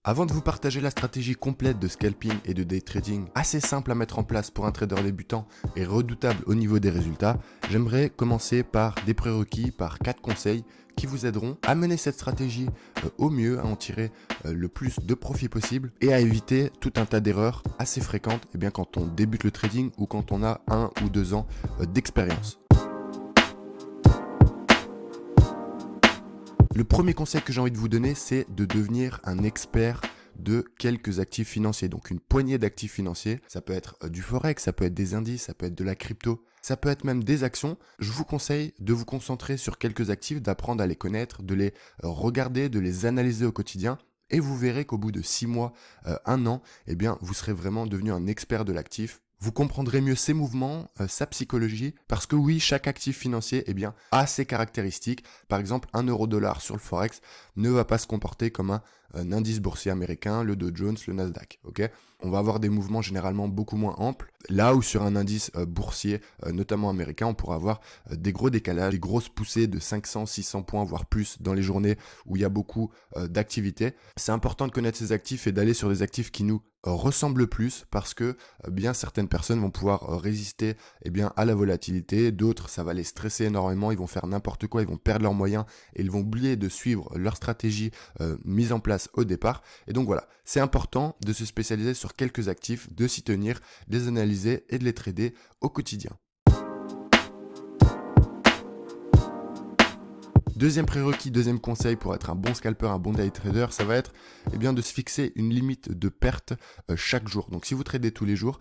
Avant de vous partager la stratégie complète de scalping et de day trading, assez simple à mettre en place pour un trader débutant et redoutable au niveau des résultats, j'aimerais commencer par des prérequis, par 4 conseils qui vous aideront à mener cette stratégie au mieux, à en tirer le plus de profit possible et à éviter tout un tas d'erreurs assez fréquentes quand on débute le trading ou quand on a 1 ou 2 ans d'expérience. Le premier conseil que j'ai envie de vous donner, c'est de devenir un expert de quelques actifs financiers. Donc une poignée d'actifs financiers, ça peut être du forex, ça peut être des indices, ça peut être de la crypto, ça peut être même des actions. Je vous conseille de vous concentrer sur quelques actifs, d'apprendre à les connaître, de les regarder, de les analyser au quotidien. Et vous verrez qu'au bout de 6 mois, 1 an, vous serez vraiment devenu un expert de l'actif. Vous comprendrez mieux ses mouvements, sa psychologie, parce que oui, chaque actif financier a ses caractéristiques. Par exemple, 1 euro-dollar sur le Forex ne va pas se comporter comme un indice boursier américain, le Dow Jones, le Nasdaq. On va avoir des mouvements généralement beaucoup moins amples. Là où sur un indice boursier, notamment américain, on pourra avoir des gros décalages, des grosses poussées de 500, 600 points, voire plus dans les journées où il y a beaucoup d'activité. C'est important de connaître ces actifs et d'aller sur des actifs qui nous ressemblent plus parce que bien certaines personnes vont pouvoir résister à la volatilité, d'autres ça va les stresser énormément, ils vont faire n'importe quoi, ils vont perdre leurs moyens et ils vont oublier de suivre leur stratégie mise en place au départ. Et donc voilà, c'est important de se spécialiser sur quelques actifs, de s'y tenir, de les analyser et de les trader au quotidien. Deuxième prérequis, deuxième conseil pour être un bon scalper, un bon day trader, ça va être de se fixer une limite de perte chaque jour. Donc si vous tradez tous les jours,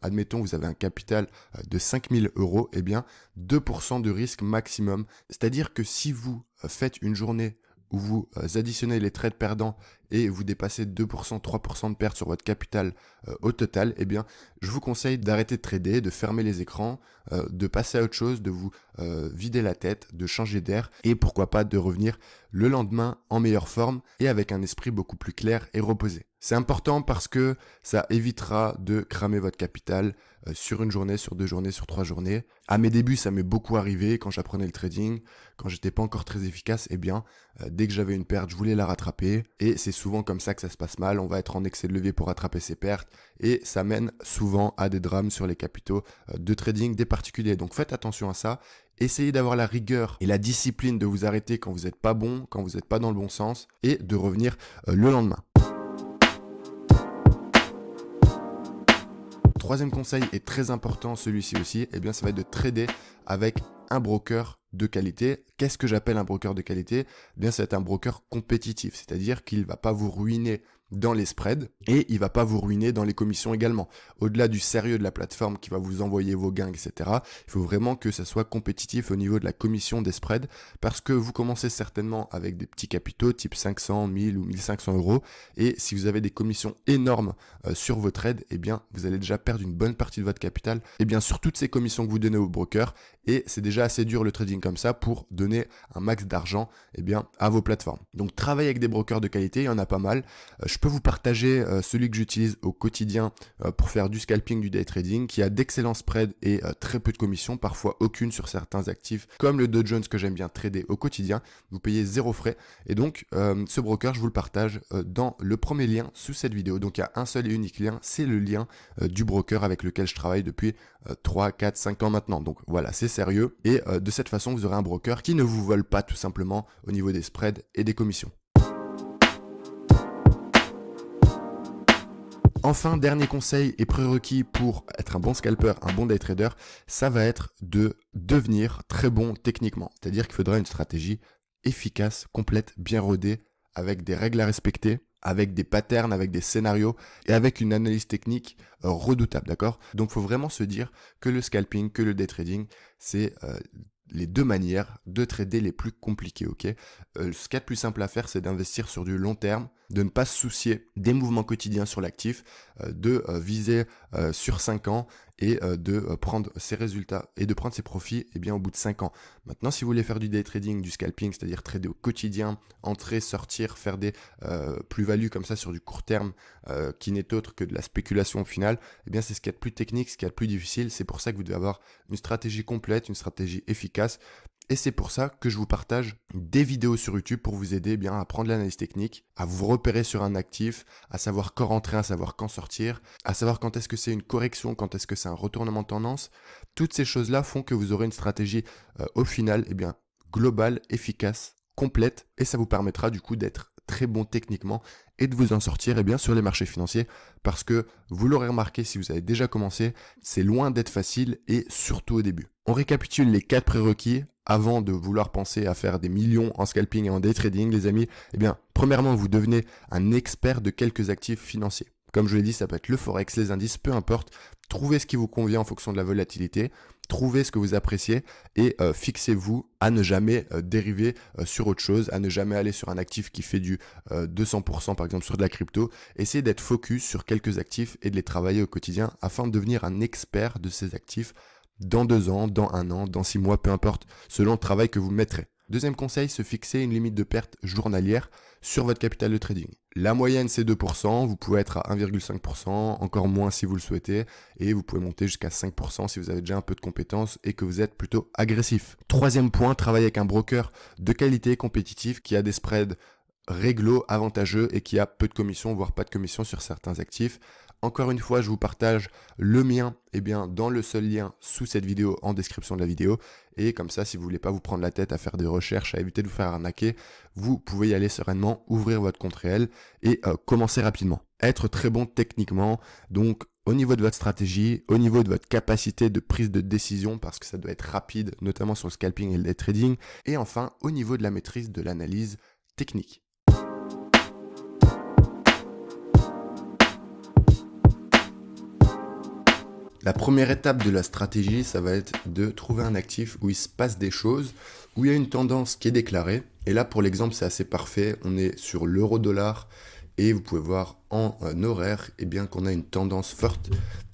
admettons vous avez un capital de 5000 euros, 2% de risque maximum. C'est-à-dire que si vous faites une journée où vous additionnez les trades perdants et vous dépassez 2%, 3% de perte sur votre capital au total, je vous conseille d'arrêter de trader, de fermer les écrans, de passer à autre chose, de vous vider la tête, de changer d'air et pourquoi pas de revenir le lendemain en meilleure forme et avec un esprit beaucoup plus clair et reposé. C'est important parce que ça évitera de cramer votre capital sur une journée, sur 2 journées, sur 3 journées. À mes débuts, ça m'est beaucoup arrivé quand j'apprenais le trading, quand j'étais pas encore très efficace, dès que j'avais une perte, je voulais la rattraper et c'est souvent comme ça que ça se passe mal. On va être en excès de levier pour rattraper ses pertes et ça mène souvent à des drames sur les capitaux de trading des particuliers. Donc faites attention à ça. Essayez d'avoir la rigueur et la discipline de vous arrêter quand vous n'êtes pas bon, quand vous n'êtes pas dans le bon sens et de revenir le lendemain. Troisième conseil est très important, celui-ci aussi, ça va être de trader avec un broker de qualité. Qu'est-ce que j'appelle un broker de qualité ? Ça va être un broker compétitif, c'est-à-dire qu'il ne va pas vous ruiner dans les spreads et il ne va pas vous ruiner dans les commissions également. Au-delà du sérieux de la plateforme qui va vous envoyer vos gains, etc., il faut vraiment que ça soit compétitif au niveau de la commission des spreads parce que vous commencez certainement avec des petits capitaux type 500, 1000 ou 1500 euros et si vous avez des commissions énormes sur vos trades, vous allez déjà perdre une bonne partie de votre capital sur toutes ces commissions que vous donnez au broker et c'est déjà assez dur le trading comme ça pour donner un max d'argent à vos plateformes. Donc travaillez avec des brokers de qualité, il y en a pas mal. Je peux vous partager celui que j'utilise au quotidien pour faire du scalping, du day trading, qui a d'excellents spreads et très peu de commissions, parfois aucune sur certains actifs, comme le Dow Jones que j'aime bien trader au quotidien. Vous payez 0 frais. Et donc, ce broker, je vous le partage dans le premier lien sous cette vidéo. Donc, il y a un seul et unique lien, c'est le lien du broker avec lequel je travaille depuis 3, 4, 5 ans maintenant. Donc voilà, c'est sérieux. Et de cette façon, vous aurez un broker qui ne vous vole pas tout simplement au niveau des spreads et des commissions. Enfin, dernier conseil et prérequis pour être un bon scalper, un bon day trader, ça va être de devenir très bon techniquement. C'est-à-dire qu'il faudra une stratégie efficace, complète, bien rodée, avec des règles à respecter, avec des patterns, avec des scénarios et avec une analyse technique redoutable, d'accord ? Donc, il faut vraiment se dire que le scalping, que le day trading, c'est les deux manières de trader les plus compliquées, ok ? Ce qu'il y a de plus simple à faire, c'est d'investir sur du long terme, de ne pas se soucier des mouvements quotidiens sur l'actif, de viser sur 5 ans et de prendre ses résultats et de prendre ses profits au bout de 5 ans. Maintenant, si vous voulez faire du day trading, du scalping, c'est-à-dire trader au quotidien, entrer, sortir, faire des plus-values comme ça sur du court terme qui n'est autre que de la spéculation au final, c'est ce qu'il y a de plus technique, ce qu'il y a de plus difficile. C'est pour ça que vous devez avoir une stratégie complète, une stratégie efficace Et c'est pour ça que je vous partage des vidéos sur YouTube pour vous aider bien à prendre l'analyse technique, à vous repérer sur un actif, à savoir quand rentrer, à savoir quand sortir, à savoir quand est-ce que c'est une correction, quand est-ce que c'est un retournement de tendance. Toutes ces choses-là font que vous aurez une stratégie au final bien, globale, efficace, complète, et ça vous permettra du coup d'être très bon techniquement et de vous en sortir bien, sur les marchés financiers, parce que vous l'aurez remarqué si vous avez déjà commencé, c'est loin d'être facile et surtout au début. On récapitule les 4 prérequis avant de vouloir penser à faire des millions en scalping et en day trading, les amis. Premièrement, vous devenez un expert de quelques actifs financiers. Comme je l'ai dit, ça peut être le forex, les indices, peu importe. Trouvez ce qui vous convient en fonction de la volatilité. Trouvez ce que vous appréciez et fixez-vous à ne jamais dériver sur autre chose, à ne jamais aller sur un actif qui fait du 200% par exemple sur de la crypto. Essayez d'être focus sur quelques actifs et de les travailler au quotidien afin de devenir un expert de ces actifs dans 2 ans, dans 1 an, dans 6 mois, peu importe, selon le travail que vous mettrez. Deuxième conseil, se fixer une limite de perte journalière sur votre capital de trading. La moyenne, c'est 2%, vous pouvez être à 1,5%, encore moins si vous le souhaitez, et vous pouvez monter jusqu'à 5% si vous avez déjà un peu de compétences et que vous êtes plutôt agressif. Troisième point, travailler avec un broker de qualité compétitif qui a des spreads réglo, avantageux et qui a peu de commissions, voire pas de commissions sur certains actifs. Encore une fois, je vous partage le mien dans le seul lien sous cette vidéo en description de la vidéo. Et comme ça, si vous ne voulez pas vous prendre la tête à faire des recherches, à éviter de vous faire arnaquer, vous pouvez y aller sereinement, ouvrir votre compte réel et commencer rapidement. Être très bon techniquement, donc au niveau de votre stratégie, au niveau de votre capacité de prise de décision, parce que ça doit être rapide, notamment sur le scalping et le day trading. Et enfin, au niveau de la maîtrise de l'analyse technique. La première étape de la stratégie, ça va être de trouver un actif où il se passe des choses, où il y a une tendance qui est déclarée. Et là, pour l'exemple, c'est assez parfait. On est sur l'euro-dollar et vous pouvez voir en horaire qu'on a une tendance forte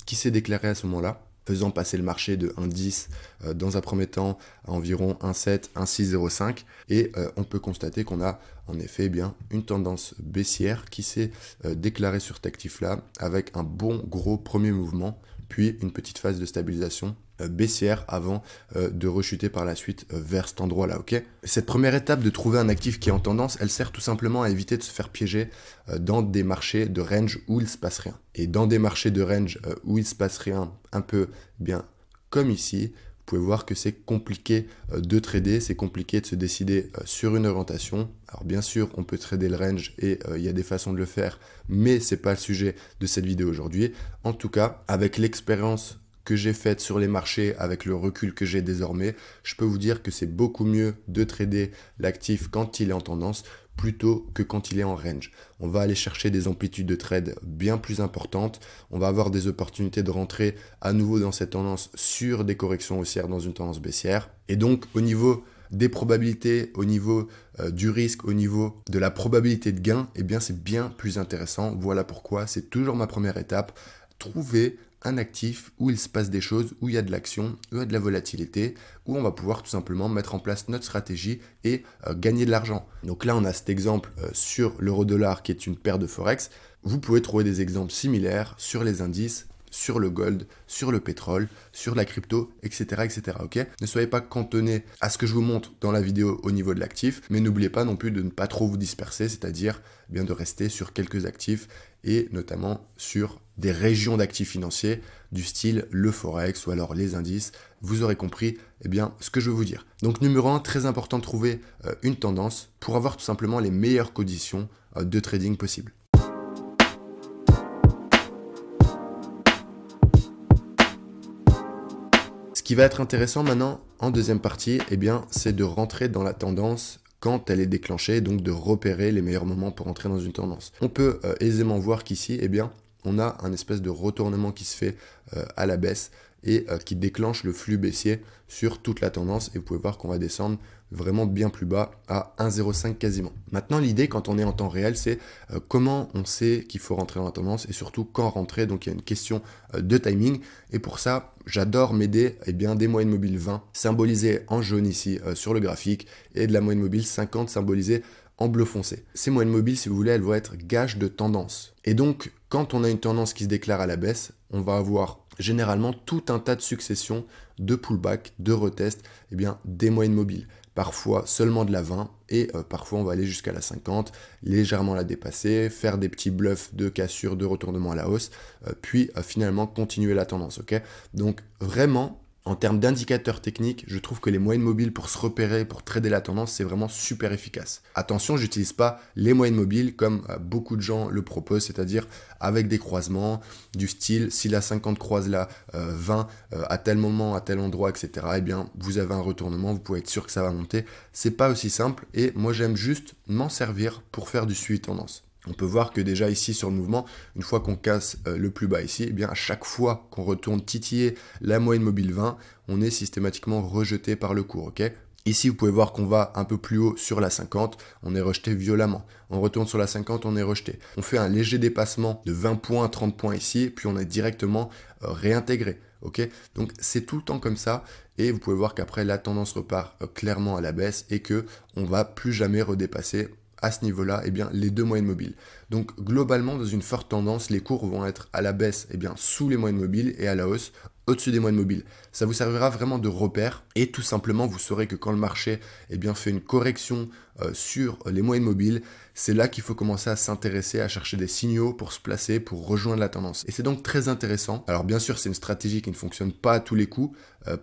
qui s'est déclarée à ce moment-là, faisant passer le marché de 1,10 dans un premier temps à environ 1,7, 1,605. Et on peut constater qu'on a en effet une tendance baissière qui s'est déclarée sur cet actif-là avec un bon gros premier mouvement, puis une petite phase de stabilisation baissière avant de rechuter par la suite vers cet endroit-là, ok ? Cette première étape de trouver un actif qui est en tendance, elle sert tout simplement à éviter de se faire piéger dans des marchés de range où il ne se passe rien. Et dans des marchés de range où il ne se passe rien, un peu comme ici, vous pouvez voir que c'est compliqué de trader, c'est compliqué de se décider sur une orientation. Alors bien sûr, on peut trader le range et il y a des façons de le faire, mais ce n'est pas le sujet de cette vidéo aujourd'hui. En tout cas, avec l'expérience que j'ai faite sur les marchés, avec le recul que j'ai désormais, je peux vous dire que c'est beaucoup mieux de trader l'actif quand il est en tendance plutôt que quand il est en range. On va aller chercher des amplitudes de trade bien plus importantes, on va avoir des opportunités de rentrer à nouveau dans cette tendance sur des corrections haussières dans une tendance baissière. Et donc au niveau des probabilités, au niveau du risque, au niveau de la probabilité de gain, c'est bien plus intéressant. Voilà pourquoi c'est toujours ma première étape, trouver un actif où il se passe des choses, où il y a de l'action, où il y a de la volatilité, où on va pouvoir tout simplement mettre en place notre stratégie et gagner de l'argent. Donc là, on a cet exemple sur l'euro-dollar qui est une paire de forex. Vous pouvez trouver des exemples similaires sur les indices, sur le gold, sur le pétrole, sur la crypto, etc. etc. ok ? Ne soyez pas cantonné à ce que je vous montre dans la vidéo au niveau de l'actif, mais n'oubliez pas non plus de ne pas trop vous disperser, c'est-à-dire de rester sur quelques actifs et notamment sur des régions d'actifs financiers du style le forex ou alors les indices. Vous aurez compris ce que je veux vous dire. Donc numéro 1, très important de trouver une tendance pour avoir tout simplement les meilleures conditions de trading possibles. Ce qui va être intéressant maintenant en deuxième partie, c'est de rentrer dans la tendance quand elle est déclenchée, donc de repérer les meilleurs moments pour entrer dans une tendance. On peut aisément voir qu'ici, on a un espèce de retournement qui se fait à la baisse et qui déclenche le flux baissier sur toute la tendance. Et vous pouvez voir qu'on va descendre vraiment bien plus bas à 1,05 quasiment. Maintenant, l'idée quand on est en temps réel, c'est comment on sait qu'il faut rentrer dans la tendance et surtout quand rentrer. Donc, il y a une question de timing. Et pour ça, j'adore m'aider des moyennes mobiles 20 symbolisées en jaune ici sur le graphique et de la moyenne mobile 50 symbolisée en bleu foncé. Ces moyennes mobiles, si vous voulez, elles vont être gages de tendance. Et donc, quand on a une tendance qui se déclare à la baisse, on va avoir généralement tout un tas de successions de pullback, de retest, eh bien, des moyennes mobiles. Parfois seulement de la 20 et parfois on va aller jusqu'à la 50, légèrement la dépasser, faire des petits bluffs de cassure, de retournement à la hausse, puis finalement continuer la tendance. Ok, donc vraiment, en termes d'indicateurs techniques, je trouve que les moyennes mobiles pour se repérer, pour trader la tendance, c'est vraiment super efficace. Attention, j'utilise pas les moyennes mobiles comme beaucoup de gens le proposent, c'est-à-dire avec des croisements du style si la 50 croise la 20 à tel moment, à tel endroit, etc. Eh bien, vous avez un retournement, vous pouvez être sûr que ça va monter. C'est pas aussi simple et moi j'aime juste m'en servir pour faire du suivi tendance. On peut voir que déjà ici sur le mouvement, une fois qu'on casse le plus bas ici, eh bien à chaque fois qu'on retourne titiller la moyenne mobile 20, on est systématiquement rejeté par le cours, ok ? Ici, vous pouvez voir qu'on va un peu plus haut sur la 50, on est rejeté violemment. On retourne sur la 50, on est rejeté. On fait un léger dépassement de 20 points, 30 points ici, puis on est directement réintégré. Ok, donc c'est tout le temps comme ça et vous pouvez voir qu'après la tendance repart clairement à la baisse et que on va plus jamais redépasser à ce niveau-là, eh bien, les deux moyennes mobiles. Donc globalement, dans une forte tendance, les cours vont être à la baisse, eh bien, sous les moyennes mobiles et à la hausse au-dessus des moyennes mobiles. Ça vous servira vraiment de repère et tout simplement, vous saurez que quand le marché eh bien, fait une correction sur les moyennes mobiles, c'est là qu'il faut commencer à s'intéresser, à chercher des signaux pour se placer, pour rejoindre la tendance. Et c'est donc très intéressant. Alors bien sûr, c'est une stratégie qui ne fonctionne pas à tous les coups.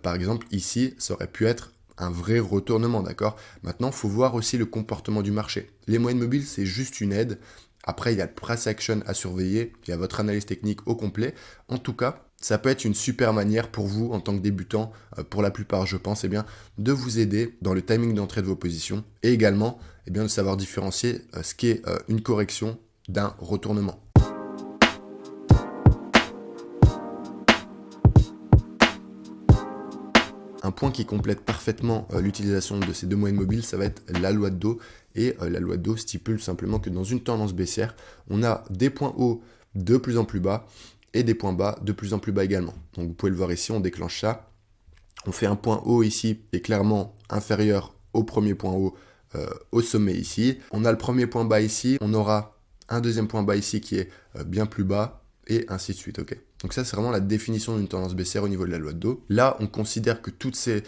Par exemple, ici, ça aurait pu être un vrai retournement, d'accord? Maintenant, il faut voir aussi le comportement du marché. Les moyennes mobiles, c'est juste une aide. Après, il y a le price action à surveiller, il y a votre analyse technique au complet. En tout cas, ça peut être une super manière pour vous, en tant que débutant, pour la plupart, je pense, eh bien, de vous aider dans le timing d'entrée de vos positions et également eh bien, de savoir différencier ce qu'est une correction d'un retournement. Un point qui complète parfaitement l'utilisation de ces deux moyennes mobiles, ça va être la loi de dos. Et la loi de dos stipule simplement que dans une tendance baissière, on a des points hauts de plus en plus bas et des points bas de plus en plus bas également. Donc vous pouvez le voir ici, on déclenche ça. On fait un point haut ici qui est clairement inférieur au premier point haut au sommet ici. On a le premier point bas ici, on aura un deuxième point bas ici qui est bien plus bas et ainsi de suite, ok. Donc ça, c'est vraiment la définition d'une tendance baissière au niveau de la loi de dos. Là, on considère que toutes ces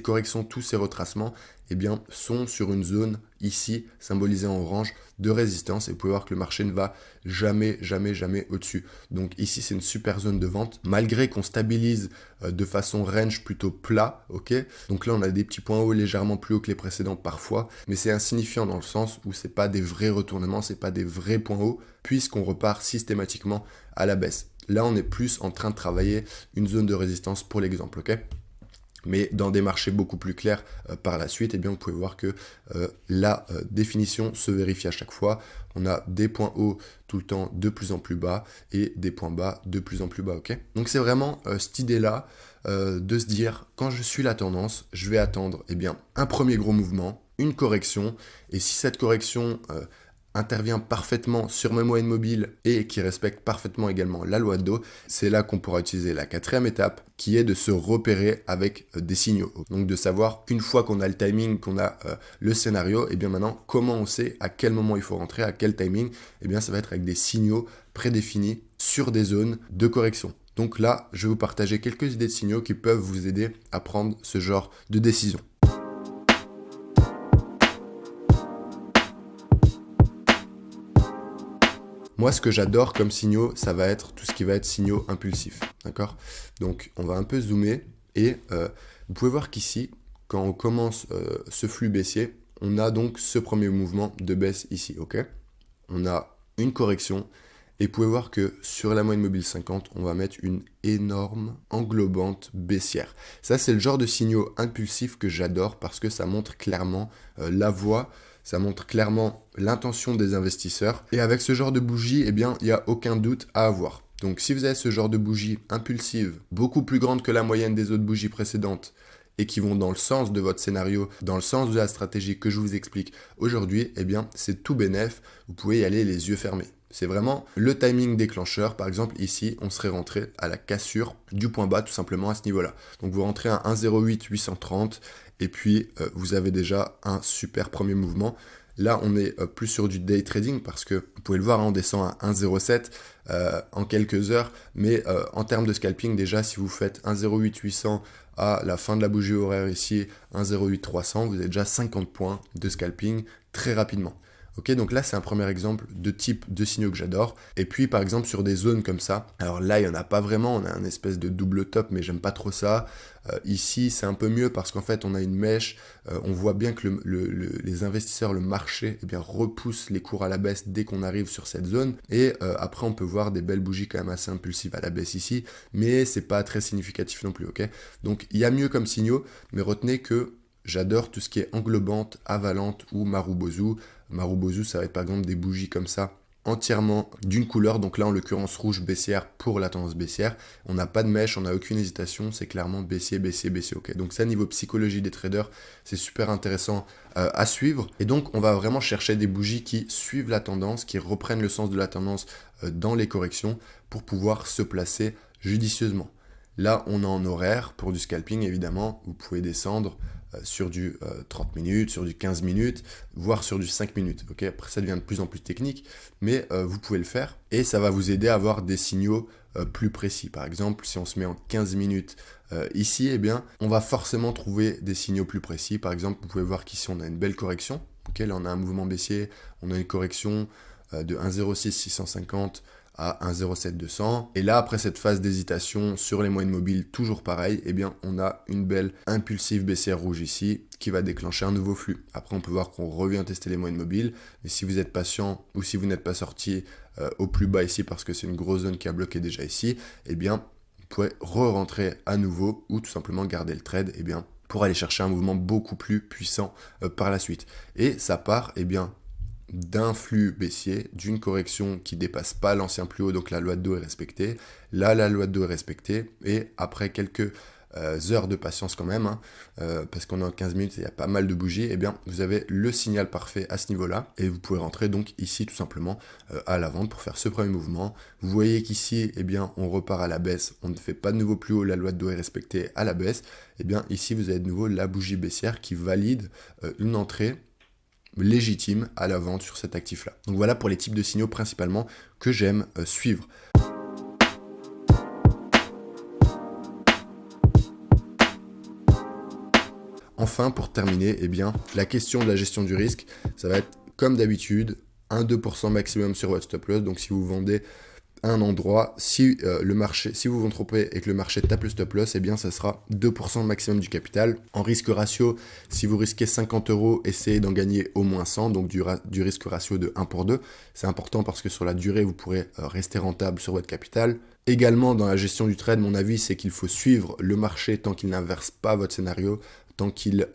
corrections, tous ces retracements, eh bien, sont sur une zone ici, symbolisée en orange, de résistance. Et vous pouvez voir que le marché ne va jamais, jamais, jamais au-dessus. Donc ici, c'est une super zone de vente, malgré qu'on stabilise de façon range plutôt plat, ok. Donc là, on a des petits points hauts légèrement plus hauts que les précédents parfois, mais c'est insignifiant dans le sens où c'est pas des vrais retournements, c'est pas des vrais points hauts, puisqu'on repart systématiquement à la baisse. Là, on est plus en train de travailler une zone de résistance pour l'exemple, ok ? Mais dans des marchés beaucoup plus clairs par la suite, eh bien, vous pouvez voir que la définition se vérifie à chaque fois. On a des points hauts tout le temps de plus en plus bas et des points bas de plus en plus bas, ok ? Donc c'est vraiment cette idée-là de se dire, quand je suis la tendance, je vais attendre eh bien, un premier gros mouvement, une correction, et si cette correction intervient parfaitement sur mes moyennes mobiles et qui respecte parfaitement également la loi de dos, c'est là qu'on pourra utiliser la quatrième étape qui est de se repérer avec des signaux. Donc de savoir qu'une fois qu'on a le timing, qu'on a le scénario, et bien maintenant comment on sait à quel moment il faut rentrer, à quel timing, et bien ça va être avec des signaux prédéfinis sur des zones de correction. Donc là, je vais vous partager quelques idées de signaux qui peuvent vous aider à prendre ce genre de décision. Moi, ce que j'adore comme signaux, ça va être tout ce qui va être signaux impulsifs, d'accord ? Donc, on va un peu zoomer et vous pouvez voir qu'ici, quand on commence ce flux baissier, on a donc ce premier mouvement de baisse ici, ok ? On a une correction et vous pouvez voir que sur la moyenne mobile 50, on va mettre une énorme englobante baissière. Ça, c'est le genre de signaux impulsifs que j'adore parce que ça montre clairement la voie. Ça montre clairement l'intention des investisseurs. Et avec ce genre de bougie, eh bien, il n'y a aucun doute à avoir. Donc, si vous avez ce genre de bougie impulsive, beaucoup plus grande que la moyenne des autres bougies précédentes, et qui vont dans le sens de votre scénario, dans le sens de la stratégie que je vous explique aujourd'hui, eh bien, c'est tout bénef. Vous pouvez y aller les yeux fermés. C'est vraiment le timing déclencheur. Par exemple, ici, on serait rentré à la cassure du point bas, tout simplement à ce niveau-là. Donc, vous rentrez à 1,08 830 et puis vous avez déjà un super premier mouvement. Là, on est plus sur du day trading parce que vous pouvez le voir, hein, on descend à 1,07 en quelques heures. Mais en termes de scalping, déjà, si vous faites 1,08 800 à la fin de la bougie horaire ici, 1,08 300, vous avez déjà 50 points de scalping très rapidement. Ok, donc là, c'est un premier exemple de type de signaux que j'adore. Et puis, par exemple, sur des zones comme ça, alors là, il n'y en a pas vraiment, on a un espèce de double top, mais j'aime pas trop ça. Ici, c'est un peu mieux parce qu'en fait, on a une mèche, on voit bien que les investisseurs, le marché, eh bien, repoussent les cours à la baisse dès qu'on arrive sur cette zone. Et après, on peut voir des belles bougies quand même assez impulsives à la baisse ici, mais c'est pas très significatif non plus, ok? Donc, il y a mieux comme signaux, mais retenez que j'adore tout ce qui est englobante, avalante ou marubozu. Marubozu, ça va être par exemple des bougies comme ça, entièrement d'une couleur. Donc là, en l'occurrence, rouge baissière pour la tendance baissière. On n'a pas de mèche, on n'a aucune hésitation. C'est clairement baissier, baissier, baissier. Ok. Donc ça, niveau psychologie des traders, c'est super intéressant à suivre. Et donc, on va vraiment chercher des bougies qui suivent la tendance, qui reprennent le sens de la tendance dans les corrections pour pouvoir se placer judicieusement. Là, on est en horaire pour du scalping, évidemment. Vous pouvez descendre sur du 30 minutes, sur du 15 minutes, voire sur du 5 minutes. Okay, après, ça devient de plus en plus technique, mais vous pouvez le faire et ça va vous aider à avoir des signaux plus précis. Par exemple, si on se met en 15 minutes ici, eh bien, on va forcément trouver des signaux plus précis. Par exemple, vous pouvez voir qu'ici, on a une belle correction. Okay, là, on a un mouvement baissier, on a une correction de 1,06 650 à 1,07 200. Et là, après cette phase d'hésitation sur les moyennes mobiles, toujours pareil, eh bien, on a une belle impulsive baissière rouge ici qui va déclencher un nouveau flux. Après, on peut voir qu'on revient tester les moyennes mobiles. Mais si vous êtes patient ou si vous n'êtes pas sorti au plus bas ici parce que c'est une grosse zone qui a bloqué déjà ici, eh bien, vous pouvez re-rentrer à nouveau ou tout simplement garder le trade, eh bien, pour aller chercher un mouvement beaucoup plus puissant par la suite. Et ça part, eh bien, d'un flux baissier, d'une correction qui dépasse pas l'ancien plus haut, donc la loi de dos est respectée. Là, la loi de dos est respectée, et après quelques heures de patience quand même, hein, parce qu'on est en 15 minutes et il y a pas mal de bougies, eh bien, vous avez le signal parfait à ce niveau-là, et vous pouvez rentrer donc ici tout simplement à la vente pour faire ce premier mouvement. Vous voyez qu'ici, eh bien, on repart à la baisse, on ne fait pas de nouveau plus haut, la loi de dos est respectée à la baisse. Eh bien, ici, vous avez de nouveau la bougie baissière qui valide une entrée légitime à la vente sur cet actif-là. Donc voilà pour les types de signaux principalement que j'aime suivre. Enfin, pour terminer, eh bien, la question de la gestion du risque, ça va être comme d'habitude, 1-2% maximum sur votre stop loss. Donc si vous vendez un endroit, si vous vous trompez et que le marché tape le stop loss, eh bien ça sera 2% maximum du capital. En risque ratio, si vous risquez 50 €, essayez d'en gagner au moins 100, donc du risque ratio de 1 pour 2. C'est important parce que sur la durée, vous pourrez rester rentable sur votre capital. Également, dans la gestion du trade, mon avis, c'est qu'il faut suivre le marché tant qu'il n'inverse pas votre scénario, tant qu'il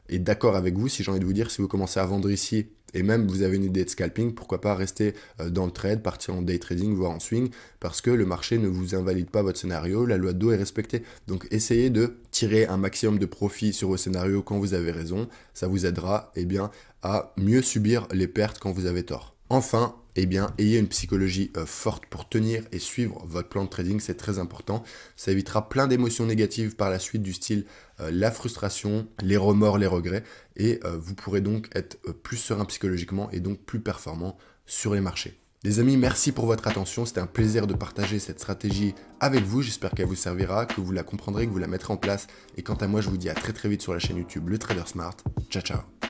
est d'accord avec vous. Si j'ai envie de vous dire, si vous commencez à vendre ici, et même vous avez une idée de scalping, pourquoi pas rester dans le trade, partir en day trading, voire en swing, parce que le marché ne vous invalide pas votre scénario, la loi de dos est respectée. Donc essayez de tirer un maximum de profit sur vos scénarios quand vous avez raison, ça vous aidera bien, à mieux subir les pertes quand vous avez tort. Enfin, bien, ayez une psychologie forte pour tenir et suivre votre plan de trading, c'est très important. Ça évitera plein d'émotions négatives par la suite du style la frustration, les remords, les regrets, et vous pourrez donc être plus serein psychologiquement et donc plus performant sur les marchés. Les amis, merci pour votre attention, c'était un plaisir de partager cette stratégie avec vous, j'espère qu'elle vous servira, que vous la comprendrez, que vous la mettrez en place, et quant à moi, je vous dis à très très vite sur la chaîne YouTube Le Trader Smart. Ciao ciao.